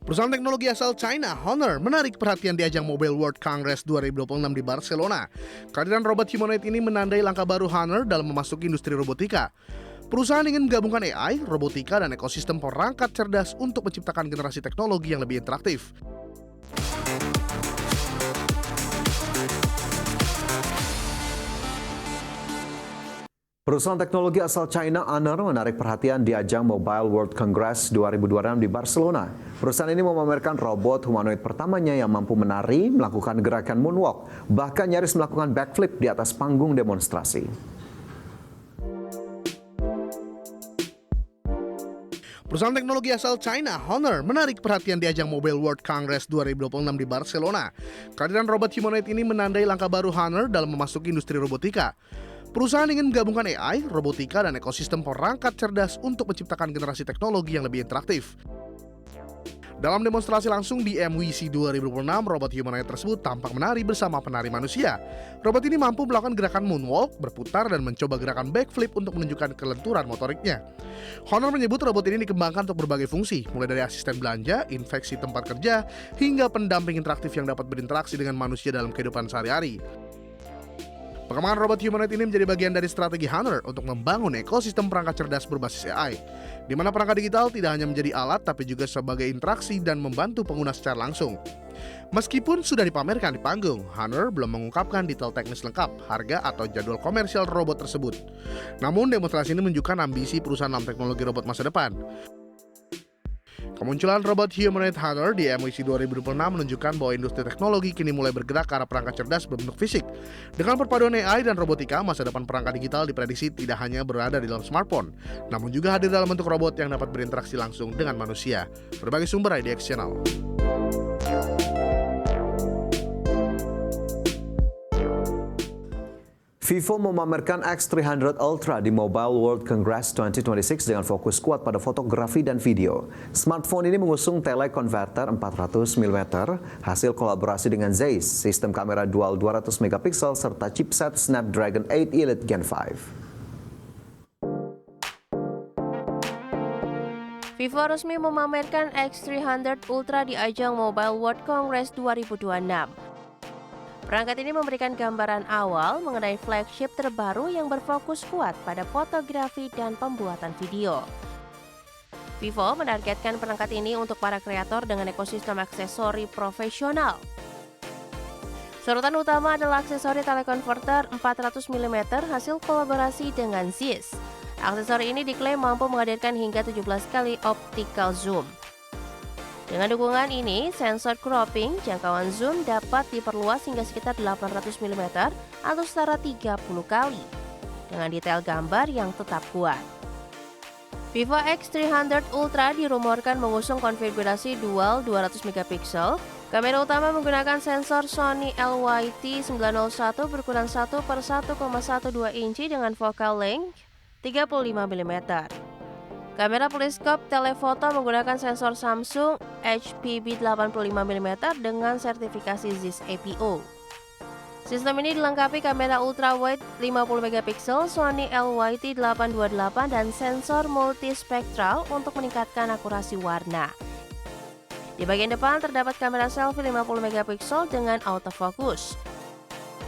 Perusahaan teknologi asal China, Honor, menarik perhatian di ajang Mobile World Congress 2026 di Barcelona. Kehadiran robot humanoid ini menandai langkah baru Honor dalam memasuki industri robotika. Perusahaan ingin menggabungkan AI, robotika, dan ekosistem perangkat cerdas untuk menciptakan generasi teknologi yang lebih interaktif. Perusahaan teknologi asal China Honor menarik perhatian di ajang Mobile World Congress 2026 di Barcelona. Perusahaan ini memamerkan robot humanoid pertamanya yang mampu menari, melakukan gerakan moonwalk, bahkan nyaris melakukan backflip di atas panggung demonstrasi. Perusahaan teknologi asal China, Honor, menarik perhatian di ajang Mobile World Congress 2026 di Barcelona. Kehadiran robot humanoid ini menandai langkah baru Honor dalam memasuki industri robotika. Perusahaan ingin menggabungkan AI, robotika, dan ekosistem perangkat cerdas untuk menciptakan generasi teknologi yang lebih interaktif. Dalam demonstrasi langsung di MWC 2026, robot humanoid tersebut tampak menari bersama penari manusia. Robot ini mampu melakukan gerakan moonwalk, berputar, dan mencoba gerakan backflip untuk menunjukkan kelenturan motoriknya. Honor menyebut robot ini dikembangkan untuk berbagai fungsi, mulai dari asisten belanja, infeksi tempat kerja, hingga pendamping interaktif yang dapat berinteraksi dengan manusia dalam kehidupan sehari-hari. Pengembangan robot humanoid ini menjadi bagian dari strategi Honor untuk membangun ekosistem perangkat cerdas berbasis AI, di mana perangkat digital tidak hanya menjadi alat tapi juga sebagai interaksi dan membantu pengguna secara langsung. Meskipun sudah dipamerkan di panggung, Honor belum mengungkapkan detail teknis lengkap, harga atau jadwal komersial robot tersebut. Namun demonstrasi ini menunjukkan ambisi perusahaan dalam teknologi robot masa depan. Kemunculan robot humanoid Honor di MWC 2026 menunjukkan bahwa industri teknologi kini mulai bergerak ke arah perangkat cerdas berbentuk fisik. Dengan perpaduan AI dan robotika, masa depan perangkat digital diprediksi tidak hanya berada di dalam smartphone, namun juga hadir dalam bentuk robot yang dapat berinteraksi langsung dengan manusia. Berbagai sumber IDX Channel. Vivo memamerkan X300 Ultra di Mobile World Congress 2026 dengan fokus kuat pada fotografi dan video. Smartphone ini mengusung teleconverter 400 mm, hasil kolaborasi dengan Zeiss, sistem kamera dual 200 megapiksel serta chipset Snapdragon 8 Elite Gen 5. Vivo resmi memamerkan X300 Ultra di ajang Mobile World Congress 2026. Perangkat ini memberikan gambaran awal mengenai flagship terbaru yang berfokus kuat pada fotografi dan pembuatan video. Vivo menargetkan perangkat ini untuk para kreator dengan ekosistem aksesori profesional. Sorotan utama adalah aksesori teleconverter 400 mm hasil kolaborasi dengan Zeiss. Aksesori ini diklaim mampu menghadirkan hingga 17 kali optical zoom. Dengan dukungan ini, sensor cropping jangkauan zoom dapat diperluas hingga sekitar 800 mm atau setara 30 kali, dengan detail gambar yang tetap kuat. Vivo X300 Ultra dirumorkan mengusung konfigurasi dual 200 megapiksel. Kamera utama menggunakan sensor Sony LYT901 berukuran 1/1,12 inci dengan focal length 35 mm. Kamera periskop telefoto menggunakan sensor Samsung HPB 85 mm dengan sertifikasi Zeiss APO. Sistem ini dilengkapi kamera ultrawide 50 megapiksel Sony LYT828 dan sensor multispektral untuk meningkatkan akurasi warna. Di bagian depan terdapat kamera selfie 50 megapiksel dengan autofocus.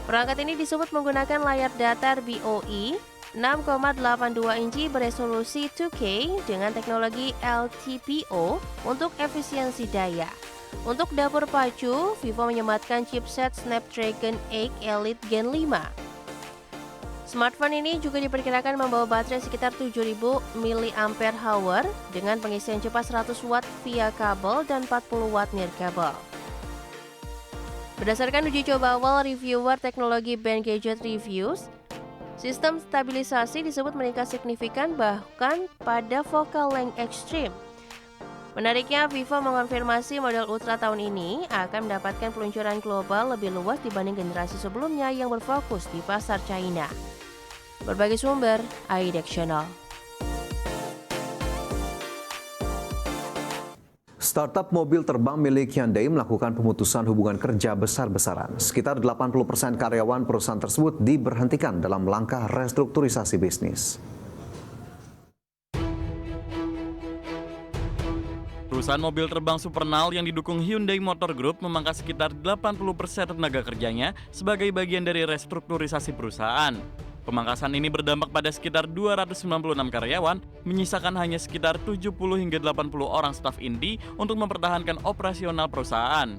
Perangkat ini disebut menggunakan layar datar BOE 6,82 inci beresolusi 2K dengan teknologi LTPO untuk efisiensi daya. Untuk dapur pacu, Vivo menyematkan chipset Snapdragon 8 Elite Gen 5. Smartphone ini juga diperkirakan membawa baterai sekitar 7000 mAh dengan pengisian cepat 100 Watt via kabel dan 40 Watt nirkabel. Berdasarkan uji coba awal reviewer teknologi Band Gadget Reviews, sistem stabilisasi disebut meningkat signifikan bahkan pada focal length ekstrim. Menariknya, Vivo mengonfirmasi model Ultra tahun ini akan mendapatkan peluncuran global lebih luas dibanding generasi sebelumnya yang berfokus di pasar China. Berbagai sumber, IDX Channel. Startup mobil terbang milik Hyundai melakukan pemutusan hubungan kerja besar-besaran. Sekitar 80% karyawan perusahaan tersebut diberhentikan dalam langkah restrukturisasi bisnis. Perusahaan mobil terbang Supernal yang didukung Hyundai Motor Group memangkas sekitar 80% tenaga kerjanya sebagai bagian dari restrukturisasi perusahaan. Pemangkasan ini berdampak pada sekitar 296 karyawan, menyisakan hanya sekitar 70 hingga 80 orang staf inti untuk mempertahankan operasional perusahaan.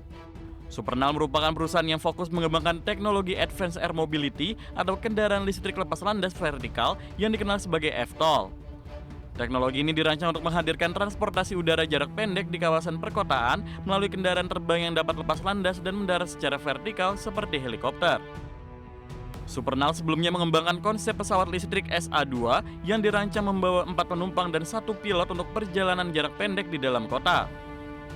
Supernal merupakan perusahaan yang fokus mengembangkan teknologi Advanced Air Mobility atau kendaraan listrik lepas landas vertikal yang dikenal sebagai eVTOL. Teknologi ini dirancang untuk menghadirkan transportasi udara jarak pendek di kawasan perkotaan melalui kendaraan terbang yang dapat lepas landas dan mendarat secara vertikal seperti helikopter. Supernal sebelumnya mengembangkan konsep pesawat listrik SA-2 yang dirancang membawa 4 penumpang dan 1 pilot untuk perjalanan jarak pendek di dalam kota.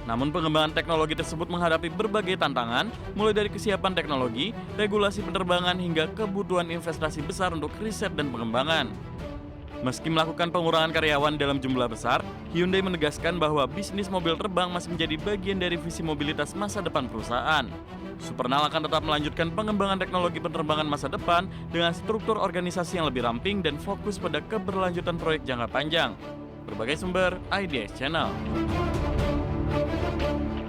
Namun pengembangan teknologi tersebut menghadapi berbagai tantangan, mulai dari kesiapan teknologi, regulasi penerbangan hingga kebutuhan investasi besar untuk riset dan pengembangan. Meski melakukan pengurangan karyawan dalam jumlah besar, Hyundai menegaskan bahwa bisnis mobil terbang masih menjadi bagian dari visi mobilitas masa depan perusahaan. Supernal akan tetap melanjutkan pengembangan teknologi penerbangan masa depan dengan struktur organisasi yang lebih ramping dan fokus pada keberlanjutan proyek jangka panjang. Berbagai sumber, IDX Channel.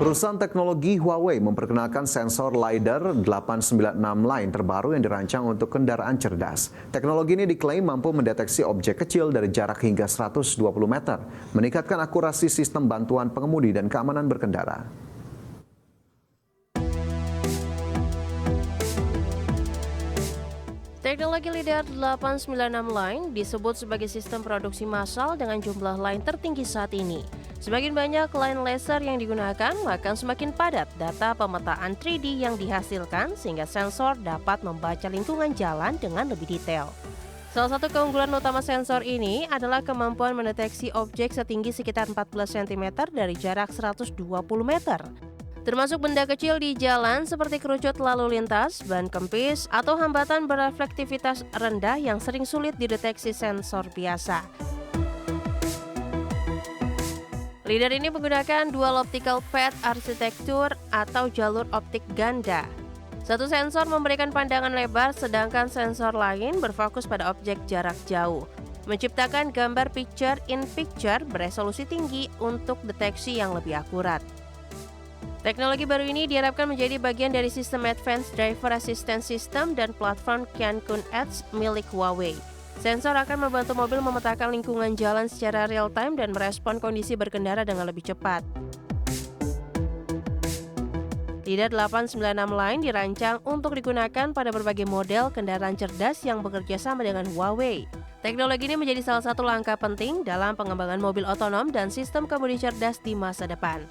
Perusahaan teknologi Huawei memperkenalkan sensor LiDAR 896 Line terbaru yang dirancang untuk kendaraan cerdas. Teknologi ini diklaim mampu mendeteksi objek kecil dari jarak hingga 120 meter, meningkatkan akurasi sistem bantuan pengemudi dan keamanan berkendara. Teknologi LiDAR 896 Line disebut sebagai sistem produksi massal dengan jumlah line tertinggi saat ini. Semakin banyak line laser yang digunakan, maka semakin padat data pemetaan 3D yang dihasilkan sehingga sensor dapat membaca lingkungan jalan dengan lebih detail. Salah satu keunggulan utama sensor ini adalah kemampuan mendeteksi objek setinggi sekitar 14 cm dari jarak 120 meter. Termasuk benda kecil di jalan seperti kerucut lalu lintas, ban kempis, atau hambatan bereflektivitas rendah yang sering sulit dideteksi sensor biasa. LiDAR ini menggunakan dual optical path arsitektur atau jalur optik ganda. Satu sensor memberikan pandangan lebar, sedangkan sensor lain berfokus pada objek jarak jauh, menciptakan gambar picture-in-picture beresolusi tinggi untuk deteksi yang lebih akurat. Teknologi baru ini diharapkan menjadi bagian dari sistem Advanced Driver Assistance System dan platform Qiankun Edge milik Huawei. Sensor akan membantu mobil memetakan lingkungan jalan secara real-time dan merespon kondisi berkendara dengan lebih cepat. LiDAR 896 Line dirancang untuk digunakan pada berbagai model kendaraan cerdas yang bekerja sama dengan Huawei. Teknologi ini menjadi salah satu langkah penting dalam pengembangan mobil otonom dan sistem kemudi cerdas di masa depan.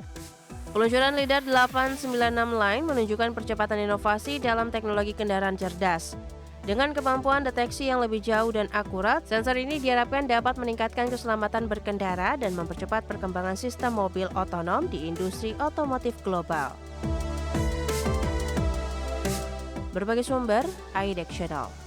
Peluncuran LiDAR 896 Line menunjukkan percepatan inovasi dalam teknologi kendaraan cerdas. Dengan kemampuan deteksi yang lebih jauh dan akurat, sensor ini diharapkan dapat meningkatkan keselamatan berkendara dan mempercepat perkembangan sistem mobil otonom di industri otomotif global. Berbagai sumber, IDX Channel.